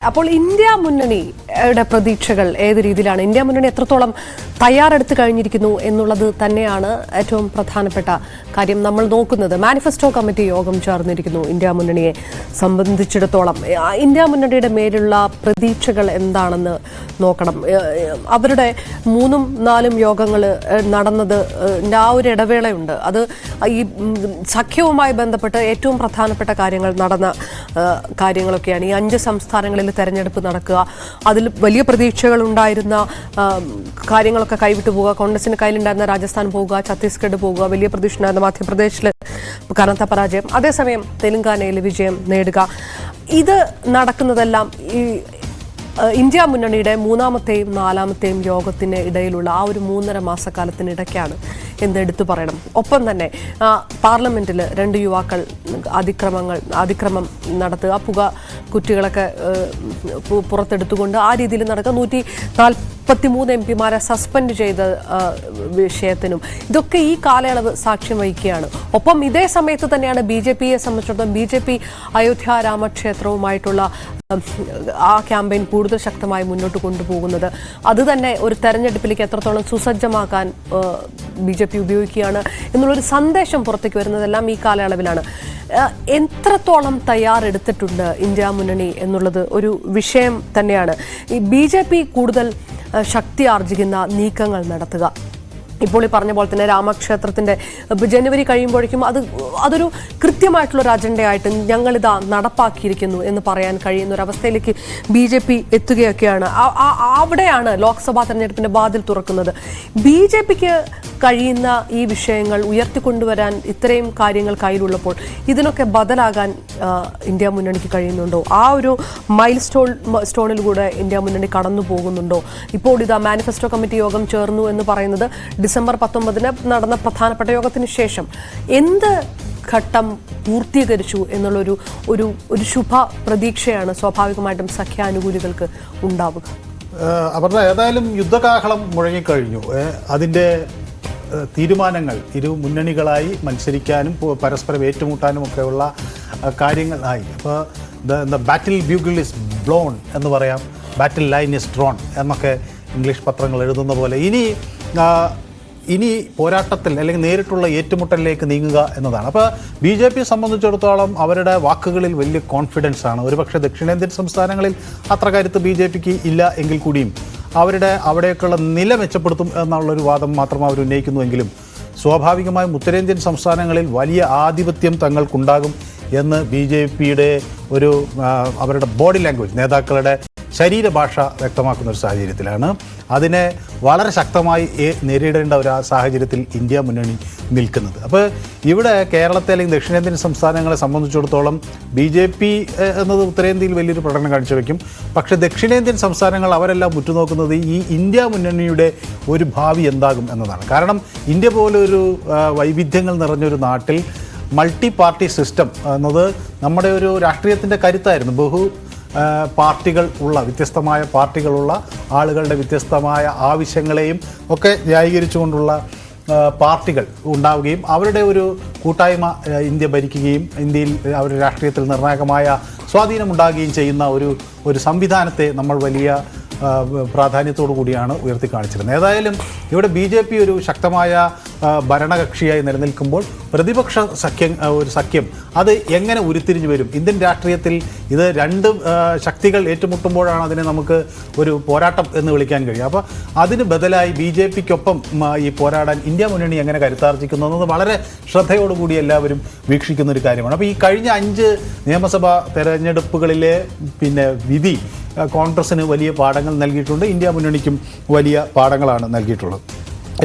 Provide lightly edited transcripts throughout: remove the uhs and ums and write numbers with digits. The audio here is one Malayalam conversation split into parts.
അപ്പോൾ ഇന്ത്യ മുന്നണിയുടെ പ്രതീക്ഷകൾ ഏത് രീതിയിലാണ്? ഇന്ത്യ മുന്നണി എത്രത്തോളം തയ്യാറെടുത്ത് കഴിഞ്ഞിരിക്കുന്നു എന്നുള്ളത് തന്നെയാണ് ഏറ്റവും പ്രധാനപ്പെട്ട കാര്യം. നമ്മൾ നോക്കുന്നത് മാനിഫെസ്റ്റോ കമ്മിറ്റി യോഗം ചേർന്നിരിക്കുന്നു. ഇന്ത്യ മുന്നണിയെ സംബന്ധിച്ചിടത്തോളം ഇന്ത്യ മുന്നണിയുടെ മേലുള്ള പ്രതീക്ഷകൾ എന്താണെന്ന് നോക്കണം. അവരുടെ 3-4 യോഗങ്ങൾ നടന്നത് ആ ഒരു ഇടവേളയുണ്ട്. അത് ഈ സഖ്യവുമായി ബന്ധപ്പെട്ട് ഏറ്റവും പ്രധാനപ്പെട്ട കാര്യങ്ങൾ നടന്ന കാര്യങ്ങളൊക്കെയാണ്. ഈ 5 സംസ്ഥാനങ്ങളിൽ തെരഞ്ഞെടുപ്പ് നടക്കുക, അതിൽ വലിയ പ്രതീക്ഷകൾ ഉണ്ടായിരുന്ന കാര്യങ്ങളൊക്കെ കൈവിട്ടു പോവുക. കോൺഗ്രസിന് കയ്യിലുണ്ടായിരുന്ന രാജസ്ഥാൻ പോവുക, ഛത്തീസ്ഗഡ് പോവുക, വലിയ പ്രതീക്ഷ ഉണ്ടായിരുന്ന മധ്യപ്രദേശിൽ കനത്ത പരാജയം, അതേസമയം തെലങ്കാനയിൽ വിജയം നേടുക. ഇത് നടക്കുന്നതെല്ലാം ഈ ഇന്ത്യ മുന്നണിയുടെ 3ാമത്തെയും 4ാമത്തെയും യോഗത്തിന് ഇടയിലുള്ള ആ ഒരു 3.5 മാസക്കാലത്തിനിടയ്ക്കാണ് എന്നെടുത്തു പറയണം. ഒപ്പം തന്നെ പാർലമെന്റിൽ 2 യുവാക്കൾ അതിക്രമം നടത്തുക, പുക കുറ്റികളൊക്കെ പുറത്തെടുത്തുകൊണ്ട് ആ രീതിയിൽ നടക്കുക, 143 MP-മാരെ സസ്പെൻഡ് ചെയ്ത വിഷയത്തിനും ഇതൊക്കെ ഈ കാലയളവ് സാക്ഷ്യം വഹിക്കുകയാണ്. ഒപ്പം ഇതേ സമയത്ത് തന്നെയാണ് BJPയെ സംബന്ധിച്ചിടത്തോളം BJP അയോധ്യ രാമക്ഷേത്രവുമായിട്ടുള്ള ആ ക്യാമ്പയിൻ കൂടുതൽ ശക്തമായി മുന്നോട്ട് കൊണ്ടുപോകുന്നത്. അത് തന്നെ ഒരു തെരഞ്ഞെടുപ്പിലേക്ക് എത്രത്തോളം സുസജ്ജമാക്കാൻ BJP ഉപയോഗിക്കുകയാണ് എന്നുള്ളൊരു സന്ദേശം പുറത്തേക്ക് വരുന്നതെല്ലാം ഈ കാലയളവിലാണ്. എത്രത്തോളം തയ്യാറെടുത്തിട്ടുണ്ട് ഇന്ത്യ മുന്നണി എന്നുള്ളത് ഒരു വിഷയം തന്നെയാണ്. ഈ BJP കൂടുതൽ ശക്തി ആർജിക്കുന്ന നീക്കങ്ങൾ നടത്തുക. ഇപ്പോൾ ഈ പറഞ്ഞ പോലെ തന്നെ രാമക്ഷേത്രത്തിൻ്റെ ജനുവരി കഴിയുമ്പോഴേക്കും അതൊരു കൃത്യമായിട്ടുള്ളൊരു അജണ്ടയായിട്ട് ഞങ്ങളിതാ നടപ്പാക്കിയിരിക്കുന്നു എന്ന് പറയാൻ കഴിയുന്ന ഒരു അവസ്ഥയിലേക്ക് BJP എത്തുകയൊക്കെയാണ്. അവിടെയാണ് ലോക്സഭാ തെരഞ്ഞെടുപ്പിൻ്റെ വാതിൽ തുറക്കുന്നത്. BJPക്ക് കഴിയുന്ന ഈ വിഷയങ്ങൾ ഉയർത്തിക്കൊണ്ടുവരാൻ ഇത്രയും കാര്യങ്ങൾ കയ്യിലുള്ളപ്പോൾ ഇതിനൊക്കെ ബദലാകാൻ ഇന്ത്യ മുന്നണിക്ക് കഴിയുന്നുണ്ടോ? ആ ഒരു മൈൽ സ്റ്റോണിലൂടെ ഇന്ത്യ മുന്നണി കടന്നു പോകുന്നുണ്ടോ? ഇപ്പോൾ ഇതാ മാനിഫെസ്റ്റോ കമ്മിറ്റി യോഗം ചേർന്നു എന്ന് പറയുന്നത് ഡിസംബർ 19 നടന്ന പ്രധാനപ്പെട്ട യോഗത്തിന് ശേഷം എന്ത് ഘട്ടം പൂർത്തീകരിച്ചു എന്നുള്ളൊരു ഒരു ശുഭ പ്രതീക്ഷയാണ് സ്വാഭാവികമായിട്ടും സഖ്യാനുകൂലികൾക്ക് ഉണ്ടാവുക. അവരുടെ ഏതായാലും യുദ്ധകാഹളം മുഴങ്ങിക്കഴിഞ്ഞു. അതിൻ്റെ തീരുമാനങ്ങൾ ഇരു മുന്നണികളായി മത്സരിക്കാനും പരസ്പരം ഏറ്റുമുട്ടാനും ഒക്കെയുള്ള കാര്യങ്ങളായി. അപ്പോൾ the battle bugle is blown എന്ന് പറയാം, ബാറ്റിൽ ലൈൻ ഇസ് ഡ്രോൺ എന്നൊക്കെ ഇംഗ്ലീഷ് പത്രങ്ങൾ എഴുതുന്ന പോലെ ഇനി പോരാട്ടത്തിൽ അല്ലെങ്കിൽ നേരിട്ടുള്ള ഏറ്റുമുട്ടലിലേക്ക് നീങ്ങുക എന്നതാണ്. അപ്പോൾ BJPയെ സംബന്ധിച്ചിടത്തോളം അവരുടെ വാക്കുകളിൽ വലിയ കോൺഫിഡൻസ് ആണ്. ഒരുപക്ഷെ ദക്ഷിണേന്ത്യൻ സംസ്ഥാനങ്ങളിൽ അത്ര കരുത്ത് BJPക്ക് ഇല്ല എങ്കിൽ കൂടിയും അവിടേക്കുള്ള നില മെച്ചപ്പെടുത്തും എന്നുള്ളൊരു വാദം മാത്രം അവർ ഉന്നയിക്കുന്നുവെങ്കിലും സ്വാഭാവികമായും ഉത്തരേന്ത്യൻ സംസ്ഥാനങ്ങളിൽ വലിയ ആധിപത്യം തങ്ങൾക്കുണ്ടാകും എന്ന് BJPയുടെ അവരുടെ ബോഡി ലാംഗ്വേജ്, നേതാക്കളുടെ ശരീരഭാഷ വ്യക്തമാക്കുന്ന ഒരു സാഹചര്യത്തിലാണ് അതിനെ വളരെ ശക്തമായി നേരിടേണ്ട ഒരു സാഹചര്യത്തിൽ ഇന്ത്യ മുന്നണി നിൽക്കുന്നത്. അപ്പോൾ ഇവിടെ കേരളത്തെ അല്ലെങ്കിൽ ദക്ഷിണേന്ത്യൻ സംസ്ഥാനങ്ങളെ സംബന്ധിച്ചിടത്തോളം BJP എന്നത് ഉത്തരേന്ത്യയിൽ വലിയൊരു പ്രകടനം കാഴ്ചവെക്കും. പക്ഷേ ദക്ഷിണേന്ത്യൻ സംസ്ഥാനങ്ങൾ അവരെല്ലാം ഉറ്റുനോക്കുന്നത് ഈ ഇന്ത്യ മുന്നണിയുടെ ഒരു ഭാവി എന്താകും എന്നതാണ്. കാരണം ഇന്ത്യ പോലൊരു വൈവിധ്യങ്ങൾ നിറഞ്ഞൊരു നാട്ടിൽ മൾട്ടി പാർട്ടി സിസ്റ്റം എന്നത് നമ്മുടെ ഒരു രാഷ്ട്രീയത്തിൻ്റെ കരുത്തായിരുന്നു. വ്യത്യസ്തമായ പാർട്ടികളുള്ള ആളുകളുടെ വ്യത്യസ്തമായ ആവശ്യങ്ങളെയും ഒക്കെ ന്യായീകരിച്ചുകൊണ്ടുള്ള പാർട്ടികൾ ഉണ്ടാവുകയും അവരുടെ ഒരു കൂട്ടായ്മ ഇന്ത്യ ഭരിക്കുകയും ഇന്ത്യയിൽ അവരുടെ രാഷ്ട്രീയത്തിൽ നിർണായകമായ സ്വാധീനമുണ്ടാകുകയും ചെയ്യുന്ന ഒരു സംവിധാനത്തെ നമ്മൾ വലിയ പ്രാധാന്യത്തോടു കൂടിയാണ് ഉയർത്തിക്കാണിച്ചിരുന്നത്. ഏതായാലും ഇവിടെ BJP ഒരു ശക്തമായ ഭരണകക്ഷിയായി നിലനിൽക്കുമ്പോൾ പ്രതിപക്ഷ സഖ്യം അത് എങ്ങനെ ഉരുത്തിരിഞ്ഞു വരും? ഇന്ത്യൻ രാഷ്ട്രീയത്തിൽ ഇത് 2 ശക്തികൾ ഏറ്റുമുട്ടുമ്പോഴാണ് അതിനെ നമുക്ക് ഒരു പോരാട്ടം എന്ന് വിളിക്കാൻ കഴിയും. അപ്പോൾ അതിന് ബദലായി BJPക്കൊപ്പം ഈ പോരാടാൻ ഇന്ത്യ മുന്നണി എങ്ങനെ കരുത്താർജിക്കുന്നു എന്നത് വളരെ ശ്രദ്ധയോടുകൂടി എല്ലാവരും വീക്ഷിക്കുന്ന ഒരു കാര്യമാണ്. അപ്പോൾ ഈ കഴിഞ്ഞ 5 നിയമസഭാ തെരഞ്ഞെടുപ്പുകളിലെ വിധി കോൺഗ്രസിന് വലിയ പാഠങ്ങൾ നൽകിയിട്ടുണ്ട്, ഇന്ത്യ മുന്നണിക്കും വലിയ പാഠങ്ങളാണ് നൽകിയിട്ടുള്ളത്.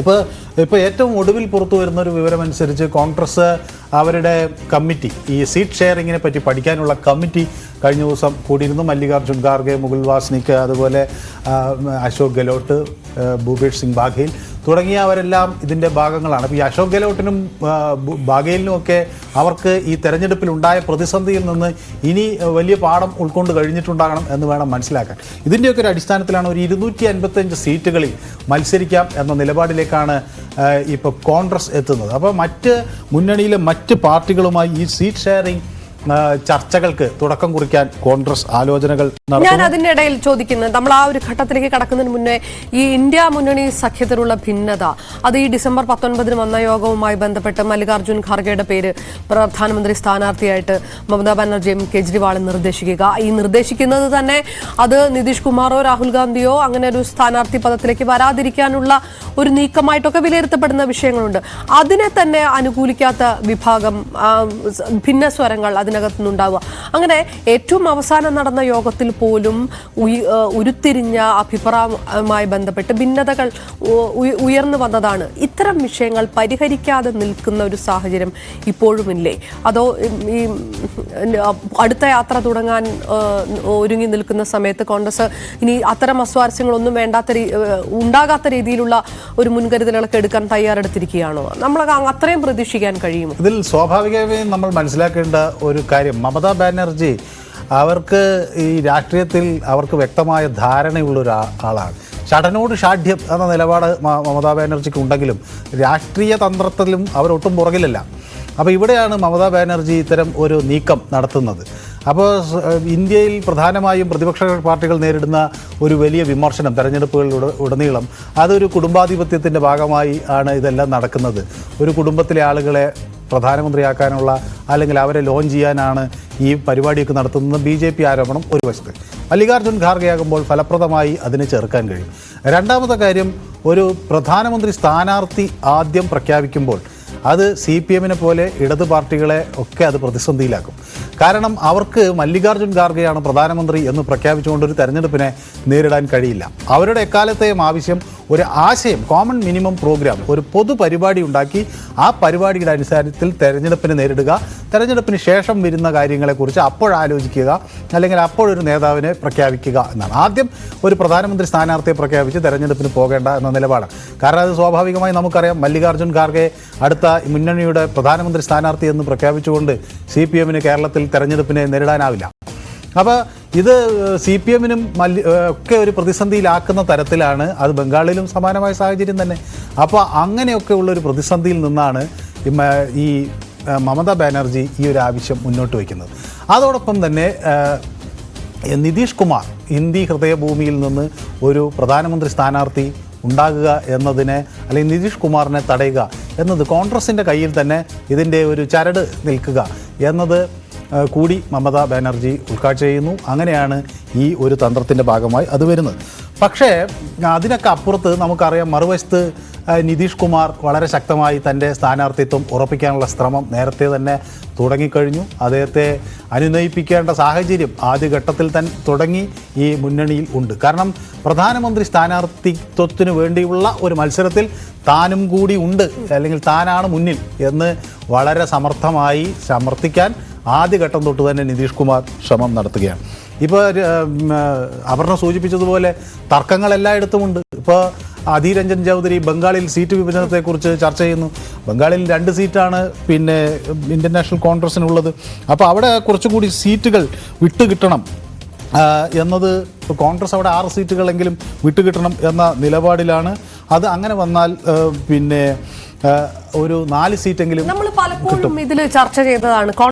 ഇപ്പോൾ ഏറ്റവും ഒടുവിൽ പുറത്തു വരുന്നൊരു വിവരമനുസരിച്ച് കോൺഗ്രസ് അവരുടെ കമ്മിറ്റി, ഈ സീറ്റ് ഷെയറിങ്ങിനെ പറ്റി പഠിക്കാനുള്ള കമ്മിറ്റി കഴിഞ്ഞ ദിവസം കൂടിയിരുന്നു. മല്ലികാർജുൻ ഖാർഗെ, മുകുൾ വാസ്നിക്, അതുപോലെ അശോക് ഗെഹ്ലോട്ട്, ഭൂപേഷ് സിംഗ് ബാഘേൽ തുടങ്ങിയവരെല്ലാം ഇതിൻ്റെ ഭാഗങ്ങളാണ്. അപ്പോൾ ഈ അശോക് ഗെഹ്ലോട്ടിനും ബാഘേലിനുമൊക്കെ അവർക്ക് ഈ തെരഞ്ഞെടുപ്പിലുണ്ടായ പ്രതിസന്ധിയിൽ നിന്ന് ഇനി വലിയ പാഠം ഉൾക്കൊണ്ട് കഴിഞ്ഞിട്ടുണ്ടാകണം എന്ന് വേണം മനസ്സിലാക്കാൻ. ഇതിൻ്റെയൊക്കെ ഒരു അടിസ്ഥാനത്തിലാണ് ഒരു 255 സീറ്റുകളിൽ മത്സരിക്കാം എന്ന നിലപാടിലേക്കാണ് ഇപ്പോൾ കോൺഗ്രസ് എത്തുന്നത്. അപ്പോൾ മറ്റ് മുന്നണിയിലെ മറ്റ് പാർട്ടികളുമായി ഈ സീറ്റ് ഷെയറിംഗ് ചർച്ചകൾക്ക് തുടക്കം കുറിക്കാൻ കോൺഗ്രസ് ആലോചനകൾ ഞാൻ നടത്തുന്നു. അതിന്റെ ഇടയിൽ ചോദിക്കുന്നത്, നമ്മൾ ആ ഒരു ഘട്ടത്തിലേക്ക് കടക്കുന്നതിന് മുന്നേ ഈ ഇന്ത്യ മുന്നണി സഖ്യത്തിലുള്ള ഭിന്നത, അത് ഈ ഡിസംബർ 19 വന്ന യോഗവുമായി ബന്ധപ്പെട്ട് മല്ലികാർജ്ജുൻ ഖാർഗെയുടെ പേര് പ്രധാനമന്ത്രി സ്ഥാനാർത്ഥിയായിട്ട് മമതാ ബാനർജിയും കേജ്രിവാളും നിർദ്ദേശിക്കുന്നത് തന്നെ അത് നിതീഷ് കുമാറോ രാഹുൽ ഗാന്ധിയോ അങ്ങനെ ഒരു സ്ഥാനാർത്ഥി പദത്തിലേക്ക് വരാതിരിക്കാനുള്ള ഒരു നീക്കമായിട്ടൊക്കെ വിലയിരുത്തപ്പെടുന്ന വിഷയങ്ങളുണ്ട്. അതിനെ തന്നെ അനുകൂലിക്കാത്ത വിഭാഗം ഭിന്ന സ്വരങ്ങൾ അതിനകത്ത് നിന്നുണ്ടാവുക. അങ്ങനെ ഏറ്റവും അവസാനം നടന്ന യോഗത്തിൽ പോലും ഉരുത്തിരിഞ്ഞ അഭിപ്രായവുമായി ബന്ധപ്പെട്ട് ഭിന്നതകൾ ഉയർന്നു വന്നതാണ്. ഇത്തരം വിഷയങ്ങൾ പരിഹരിക്കാതെ നിൽക്കുന്ന ഒരു സാഹചര്യം ഇപ്പോഴുമില്ലേ? അതോ ഈ അടുത്ത യാത്ര തുടങ്ങാൻ ഒരുങ്ങി നിൽക്കുന്ന സമയത്ത് കോൺഗ്രസ് ഇനി അത്തരം അസ്വാരസ്യങ്ങളൊന്നും ഉണ്ടാകാത്ത രീതിയിലുള്ള ഒരു മുൻകരുതലുകളൊക്കെ എടുക്കാൻ തയ്യാറെടുത്തിരിക്കുകയാണോ? നമ്മൾ അത്രയും പ്രതീക്ഷിക്കാൻ കഴിയുമോ? ഇതിൽ സ്വാഭാവികമായും നമ്മൾ മനസ്സിലാക്കേണ്ട ഒരു കാര്യം, മമതാ ബാനർജി അവർക്ക് ഈ രാഷ്ട്രീയത്തിൽ അവർക്ക് വ്യക്തമായ ധാരണയുള്ള ഒരാളാണ്. ഷടനോട് ഷാഠ്യം എന്ന നിലപാട് മമതാ ബാനർജിക്ക് ഉണ്ടെങ്കിലും രാഷ്ട്രീയ തന്ത്രത്തിലും അവരൊട്ടും പുറകിലല്ല. അപ്പോൾ ഇവിടെയാണ് മമതാ ബാനർജി ഇത്തരം ഒരു നീക്കം നടത്തുന്നത്. അപ്പോൾ ഇന്ത്യയിൽ പ്രധാനമായും പ്രതിപക്ഷ പാർട്ടികൾ നേരിടുന്ന ഒരു വലിയ വിമർശനം തെരഞ്ഞെടുപ്പുകളിലൂടെ ഉടനീളം അതൊരു കുടുംബാധിപത്യത്തിൻ്റെ ഭാഗമായി ആണ് ഇതെല്ലാം നടക്കുന്നത്. ഒരു കുടുംബത്തിലെ ആളുകളെ പ്രധാനമന്ത്രിയാക്കാനുള്ള അല്ലെങ്കിൽ അവരെ ലോഞ്ച് ചെയ്യാനാണ് ഈ പരിപാടിയൊക്കെ നടത്തുന്നത് BJP ആരോപണം ഒരു വശത്ത്. മല്ലികാർജ്ജുൻ ഖാർഗെയാകുമ്പോൾ ഫലപ്രദമായി അതിനെ ചെറുക്കാൻ കഴിയും. രണ്ടാമത്തെ കാര്യം, ഒരു പ്രധാനമന്ത്രി സ്ഥാനാർത്ഥി ആദ്യം പ്രഖ്യാപിക്കുമ്പോൾ അത് CPM പോലെ ഇടത് പാർട്ടികളെ ഒക്കെ അത് പ്രതിസന്ധിയിലാക്കും. കാരണം അവർക്ക് മല്ലികാർജ്ജുൻ ഖാർഗെയാണ് പ്രധാനമന്ത്രി എന്ന് പ്രഖ്യാപിച്ചുകൊണ്ട് ഒരു തെരഞ്ഞെടുപ്പിനെ നേരിടാൻ കഴിയില്ല. അവരുടെ എക്കാലത്തെയും ആവശ്യം ഒരു ആശയം, കോമൺ മിനിമം പ്രോഗ്രാം, ഒരു പൊതു പരിപാടി ഉണ്ടാക്കി ആ പരിപാടിയുടെ അടിസ്ഥാനത്തിൽ തെരഞ്ഞെടുപ്പിനെ നേരിടുക, തെരഞ്ഞെടുപ്പിന് ശേഷം വരുന്ന കാര്യങ്ങളെക്കുറിച്ച് അപ്പോഴാലോചിക്കുക, അല്ലെങ്കിൽ അപ്പോഴൊരു നേതാവിനെ പ്രഖ്യാപിക്കുക എന്നാണ്. ആദ്യം ഒരു പ്രധാനമന്ത്രി സ്ഥാനാർത്ഥിയെ പ്രഖ്യാപിച്ച് തെരഞ്ഞെടുപ്പിന് പോകേണ്ട എന്ന നിലപാടാണ്. കാരണം അത് സ്വാഭാവികമായി നമുക്കറിയാം, മല്ലികാർജ്ജുൻ ഖാർഗെ അടുത്ത മുന്നണിയുടെ പ്രധാനമന്ത്രി സ്ഥാനാർത്ഥി എന്ന് പ്രഖ്യാപിച്ചുകൊണ്ട് CPM കേരളത്തിൽ തെരഞ്ഞെടുപ്പിനെ നേരിടാനാവില്ല. അപ്പോൾ ഇത് CPM ഒക്കെ ഒരു പ്രതിസന്ധിയിലാക്കുന്ന തരത്തിലാണ്. അത് ബംഗാളിലും സമാനമായ സാഹചര്യം തന്നെ. അപ്പോൾ അങ്ങനെയൊക്കെ ഉള്ളൊരു പ്രതിസന്ധിയിൽ നിന്നാണ് ഈ മമതാ ബാനർജി ഈ ഒരു ആവശ്യം മുന്നോട്ട് വയ്ക്കുന്നത്. അതോടൊപ്പം തന്നെ നിതീഷ് കുമാർ ഹിന്ദി ഹൃദയഭൂമിയിൽ നിന്ന് ഒരു പ്രധാനമന്ത്രി സ്ഥാനാർത്ഥി ഉണ്ടാകുക എന്നതിനെ, അല്ലെങ്കിൽ നിതീഷ് കുമാറിനെ തടയുക എന്നത് കോൺഗ്രസിൻ്റെ കയ്യിൽ തന്നെ ഇതിൻ്റെ ഒരു ചരട് നിൽക്കുക എന്നത് കൂടി മമതാ ബാനർജി ഉദ്ഘാടനം ചെയ്യുന്നു. അങ്ങനെയാണ് ഈ ഒരു തന്ത്രത്തിൻ്റെ ഭാഗമായി അത് വരുന്നത്. പക്ഷേ അതിനൊക്കെ അപ്പുറത്ത് നമുക്കറിയാം, മറുവശത്ത് നിതീഷ് കുമാർ വളരെ ശക്തമായി തൻ്റെ സ്ഥാനാർത്ഥിത്വം ഉറപ്പിക്കാനുള്ള ശ്രമം നേരത്തെ തന്നെ തുടങ്ങിക്കഴിഞ്ഞു. അദ്ദേഹത്തെ അനുനയിപ്പിക്കേണ്ട സാഹചര്യം ആദ്യഘട്ടത്തിൽ തന്നെ തുടങ്ങി ഈ മുന്നണിയിൽ ഉണ്ട്. കാരണം പ്രധാനമന്ത്രി സ്ഥാനാർത്ഥിത്വത്തിന് വേണ്ടിയുള്ള ഒരു മത്സരത്തിൽ താനും കൂടി ഉണ്ട്, അല്ലെങ്കിൽ താനാണ് മുന്നിൽ എന്ന് വളരെ സമർത്ഥിക്കാൻ ആദ്യഘട്ടം തൊട്ട് തന്നെ നിതീഷ് കുമാർ ശ്രമം നടത്തുകയാണ്. ഇപ്പോൾ അപർണ സൂചിപ്പിച്ചതുപോലെ തർക്കങ്ങൾ എല്ലായിടത്തുമുണ്ട്. ഇപ്പോൾ അധീർ രഞ്ജൻ ചൗധരി ബംഗാളിൽ സീറ്റ് വിഭജനത്തെക്കുറിച്ച് ചർച്ച ചെയ്യുന്നു. ബംഗാളിൽ 2 സീറ്റാണ് ഇന്ത്യൻ നാഷണൽ കോൺഗ്രസിനുള്ളത്. അപ്പോൾ അവിടെ കുറച്ചുകൂടി സീറ്റുകൾ വിട്ടുകിട്ടണം എന്നത്, കോൺഗ്രസ് അവിടെ 6 സീറ്റുകളെങ്കിലും വിട്ടുകിട്ടണം എന്ന നിലപാടിലാണ്. അത് അങ്ങനെ വന്നാൽ ഒരു 4 സീറ്റെങ്കിലും നമ്മൾ പലപ്പോഴും ഇതിൽ ചർച്ച ചെയ്തതാണ്.